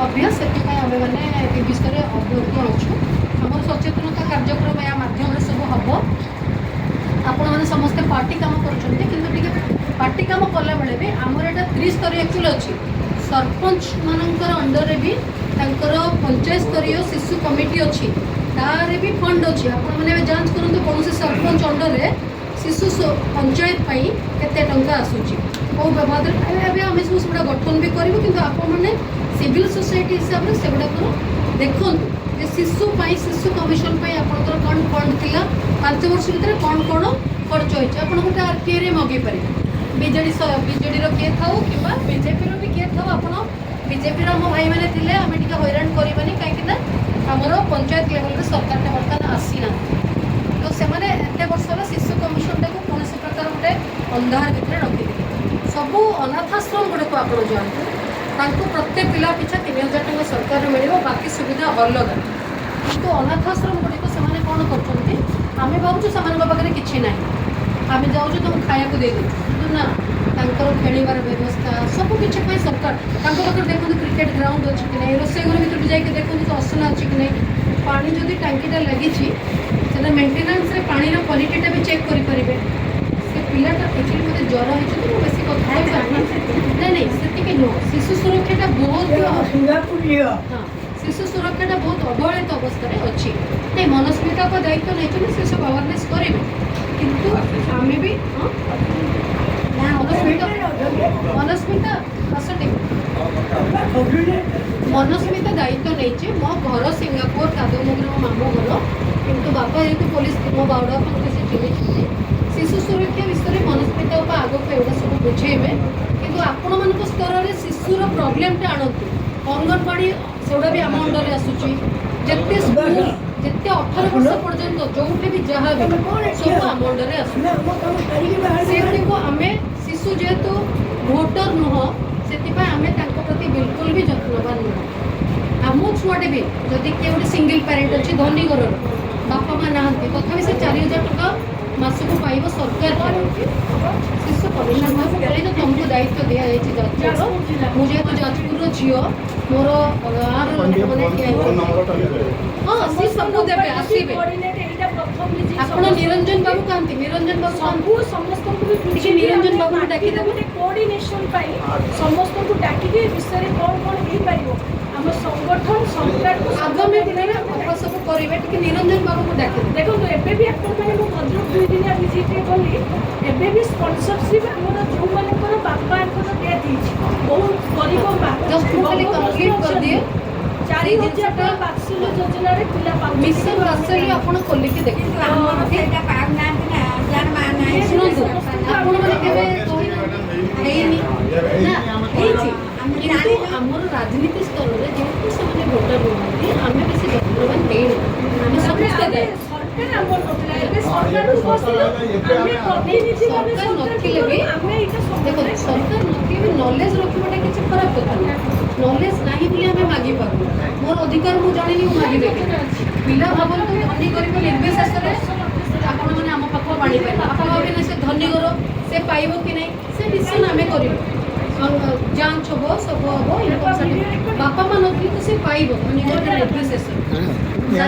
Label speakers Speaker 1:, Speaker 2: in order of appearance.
Speaker 1: ଅଭ୍ୟାସ ସେଥିପାଇଁ ଆମେମାନେ ଏ ବିଷୟରେ ଅବଗତ ଅଛୁ। ଆମର ସଚେତନତା କାର୍ଯ୍ୟକ୍ରମ ଏହା ମାଧ୍ୟମରେ ସବୁ ହେବ। ଆପଣମାନେ ସମସ୍ତେ ପାର୍ଟି କାମ କରୁଛନ୍ତି, କିନ୍ତୁ ଟିକେ ପାର୍ଟି କାମ କଲାବେଳେ ବି ଆମର ଏଇଟା ତ୍ରିସ୍ତରୀୟ ଆକ୍ଚୁଆଲି ଅଛି। ସରପଞ୍ଚ ମାନଙ୍କର ଅଣ୍ଡରରେ ବି ତାଙ୍କର ପଞ୍ଚାୟତ ସ୍ତରୀୟ ଶିଶୁ କମିଟି ଅଛି, ତାରେ ବି ଫଣ୍ଡ ଅଛି। ଆପଣମାନେ ଏବେ ଯାଞ୍ଚ କରନ୍ତୁ କୌଣସି ସରପଞ୍ଚ ଅଣ୍ଡରରେ ଶିଶୁ ପଞ୍ଚାୟତ ପାଇଁ କେତେ ଟଙ୍କା ଆସୁଛି, କେଉଁ ବ୍ୟବହାରରେ ଏବେ ଆମେ ସବୁ ସେଗୁଡ଼ା ଗଠନ ବି କରିବୁ। କିନ୍ତୁ ଆପଣମାନେ ସିଭିଲ୍ ସୋସାଇଟି ହିସାବରେ ସେଗୁଡ଼ାକ ଦେଖନ୍ତୁ ଯେ ଶିଶୁ ପାଇଁ ଶିଶୁ କମିଶନ ପାଇଁ ଆପଣଙ୍କର କ'ଣ ଫଣ୍ଡ ଥିଲା, 5 ବର୍ଷ ଭିତରେ କ'ଣ କ'ଣ ଖର୍ଚ୍ଚ ହୋଇଛି ଆପଣ ଗୋଟେ RTIରେ ମଗାଇ ପାରିବେ। ବିଜେଡ଼ିର କିଏ ଥାଉ କିମ୍ବା ବିଜେପିର ବି କିଏ ଥାଉ, ଆପଣ ବିଜେପିର ଆମ ଭାଇମାନେ ଥିଲେ ଆମେ ଟିକେ ହଇରାଣ କରିବାନି, କାହିଁକିନା ଆମର ପଞ୍ଚାୟତ ଲେଭେଲରେ ସରକାରଟା ବର୍ତ୍ତମାନ ଆସିନାହାନ୍ତି। ତ ସେମାନେ ଏତେ ବର୍ଷର ଶିଶୁ କମିଶନଟାକୁ କୌଣସି ପ୍ରକାର ଗୋଟେ ଅନ୍ଧାର ଭିତରେ ରଖିଥିଲେ। ସବୁ ଅନାଥାଶ୍ରମ ଗୁଡ଼ିକୁ ଆପଣ ଯାଆନ୍ତୁ, ତାଙ୍କୁ ପ୍ରତ୍ୟେକ ପିଲା ପିଛା 3000 ଟଙ୍କା ସରକାର ମିଳିବ, ବାକି ସୁବିଧା ଅଲଗା। କିନ୍ତୁ ଅନାଥାଶ୍ରମ ଗୁଡ଼ିକୁ ସେମାନେ କ'ଣ କରୁଛନ୍ତି, ଆମେ ଭାବୁଛୁ ସେମାନଙ୍କ ପାଖରେ କିଛି ନାହିଁ, ଆମେ ଯାଉଛୁ ତାଙ୍କୁ ଖାଇବାକୁ ଦେଇଦେଉଛୁ, କିନ୍ତୁ ନା, ତାଙ୍କର ଖେଳିବାର ବ୍ୟବସ୍ଥା ସବୁ କିଛି ପାଇଁ ସରକାର ତାଙ୍କ ପାଖରେ ଦେଖନ୍ତୁ କ୍ରିକେଟ ଗ୍ରାଉଣ୍ଡ ଅଛି କି ନାହିଁ, ରୋଷେଇ ଘର ଭିତରକୁ ଯାଇକି ଦେଖନ୍ତୁ ଯେ ଅସନା ଅଛି କି ନାହିଁ, ପାଣି ଯଦି ଟାଙ୍କିଟା ଲାଗିଛି ସେଟା ମେଣ୍ଟେନାନ୍ସରେ ପାଣିର କ୍ୱାଲିଟିଟା ବି ଚେକ୍ କରିପାରିବେ। ସେ ପିଲାଟା ଆକ୍ଚୁଆଲି ମୋତେ ଜ୍ୱର ହେଇଛି ତ ମୁଁ ବେଶୀ କଥା ହେଇପାରୁନି, ନାଇଁ ସେତିକି ନୁହଁ। ଶିଶୁ ସୁରକ୍ଷାଟା ବହୁତ ଶିଶୁ ସୁରକ୍ଷାଟା ବହୁତ ଅବହେଳିତ ଅବସ୍ଥାରେ ଅଛି। ନାଇଁ ମନସ୍ମିତାଙ୍କ ଦାୟିତ୍ୱ ନେଇଛନ୍ତି, ସେ ସବୁ ଆୱାରନେସ୍ କରିବେ, କିନ୍ତୁ ଆମେ ବି ମନସ୍ମିତା ମନସ୍ମିତା ଦାୟିତ୍ୱ ନେଇଛି। ମୋ ଘର ସିଙ୍ଗାପୁର, କାଦମୁଗୁର ମୋ ମାମୁଁ ଘର, କିନ୍ତୁ ବାପା ଯେହେତୁ ପୋଲିସ ମୋ ବାଉଡ଼ା ବାପାଙ୍କୁ ସେ ଚିହ୍ନିଛନ୍ତି। ଶିଶୁ ସୁରକ୍ଷା ବିଷୟରେ ମନସ୍ମିତା ବାପା ଆଗକୁ ଏଗୁଡ଼ା ସବୁ ବୁଝେଇବେ, କିନ୍ତୁ ଆପଣମାନଙ୍କ ସ୍ତରରେ ଶିଶୁର ପ୍ରୋବ୍ଲେମଟା ଆଣନ୍ତୁ। ଅଙ୍ଗନବାଡ଼ି ସେଗୁଡ଼ା ବି ଆମ ଅଣ୍ଡରରେ ଆସୁଛି। ଯେତେ ସ୍କୁଲ ଯେତେ 18 ବର୍ଷ ପର୍ଯ୍ୟନ୍ତ ଯେଉଁଠି ବି ଯାହା ବି ସବୁ ଆମ ଅଣ୍ଡରରେ ଆସୁଛି। ସେଗୁଡ଼ିକୁ ଆମେ ଶିଶୁ ଯେହେତୁ ଭୋଟର ନୁହଁ, ସେଥିପାଇଁ ଆମେ ତାଙ୍କ ପ୍ରତି ବିଲକୁଲ ବି ଯତ୍ନବାନ ନୁହଁ। ଆମ ଛୁଆଟେ ବି ଯଦି କିଏ ଗୋଟେ ସିଙ୍ଗଲ ପ୍ୟାରେଣ୍ଟ ଅଛି, ଧନୀ ଘରର ବାପା ମା ନାହାନ୍ତି, ତଥାପି ସେ 4000 ଟଙ୍କା ମାସକୁ ପାଇବ ସରକାର। ଶିଶୁ କମିଶନ ତ ତମକୁ ଦାୟିତ୍ୱ ଦିଆଯାଇଛି ଯାଜପୁରର। ମୁଁ ଯେହେତୁ ଯାଜପୁରର ଝିଅ, ମୋର ଗାଁର ଲୋକମାନେ ଠିଆ ହେଇଛନ୍ତି। ହଁ ସେ ସବୁ ଦେବେ, ଆସିବେ। ଆପଣ ନିରଞ୍ଜନ ବାବୁ କାହାନ୍ତି? ନିରଞ୍ଜନ ବାବୁ
Speaker 2: ସମସ୍ତଙ୍କୁ
Speaker 1: ଟିକେ ନିରଞ୍ଜନ ବାବୁଙ୍କୁ ଡାକିଦେବେ
Speaker 2: କୋଅର୍ଡିନେସନ ପାଇଁ ସମସ୍ତଙ୍କୁ ଡାକିକି ଏ ବିଷୟରେ କ'ଣ କ'ଣ ହେଇପାରିବ ଆମ ସଂଗଠନ ସରକାରକୁ
Speaker 1: ଆଗାମୀ ଦିନରେ କଥା ସବୁ କରିବେ। ଟିକେ ନିରଞ୍ଜନ ବାବୁଙ୍କୁ ଡାକିଦେବେ।
Speaker 2: ଦେଖନ୍ତୁ ଏବେ ବି ଆପଣମାନେ ମୁଁ ଭଦ୍ରକ 2 ଦିନିଆ ଭିଜିଟ୍ରେ ଗଲି, ଏବେ ବି ସ୍ପନ୍ସରସିପ୍ ଆମର ଯେଉଁମାନଙ୍କର ବାପାଙ୍କର ଡେଥ୍ ହେଇଛି, ବହୁତ ଗରିବ ମା, 4000 ଟଙ୍କା ବାର୍ଷିକ ଯୋଜନାରେ ପିଲା ପାଉଛନ୍ତି।
Speaker 1: ମିଶନ ବାତ୍ସଲ୍ୟ ଆପଣ ଖୋଲିକି ଦେଖନ୍ତୁ। ଶୁଣନ୍ତୁ, ଆପଣମାନେ କେବେ ହେଇନି ନା ହେଇଛି, କିନ୍ତୁ ଆମର ରାଜନୀତି ସ୍ତରରେ ଯେହେତୁ ସେମାନେ ଭୋଟର ନୁହନ୍ତି, ଆମେ ବେଶୀ ଯତ୍ନବାନ ହେଇନି। ଆମେ ସମସ୍ତେ ଦାୟୀ। ସରକାର ନଥିଲେ ବି ଦେଖନ୍ତୁ, ସରକାର ନଥିଲେ ବି ନଲେଜ ରଖିବାଟା କିଛି ଖରାପ କଥା ନୁହେଁ। ନଲେଜ ନାହିଁ ବୋଲି ଆମେ ମାଗିପାରୁନୁ। ମୋର ଅଧିକାର ମୁଁ ଜାଣିନି, ମୁଁ ମାଗିବେ ପିଲା ଭାବନ୍ତୁ ଧନୀ ଗରିବ ନିର୍ବିଶେଷରେ ଆପଣମାନେ ଆମ ପାଖକୁ ଆଣିପାରିବେ। ଆପଣ ଭାବିଲେ ସେ ଧନୀ ଘର ସେ ପାଇବ କି ନାହିଁ, ସେ ଡିସିସନ୍ ଆମେ କରିବୁ। ଯାଞ୍ଚ ହେବ, ସବୁ ହେବ, ଇନକମ୍ ସାର୍ଟିଫିକେଟ୍ ବାପା ମା ନଥିଲେ ତ ସେ ପାଇବ ଧନୀ ଘର ନିର୍ବିଶେଷରେ।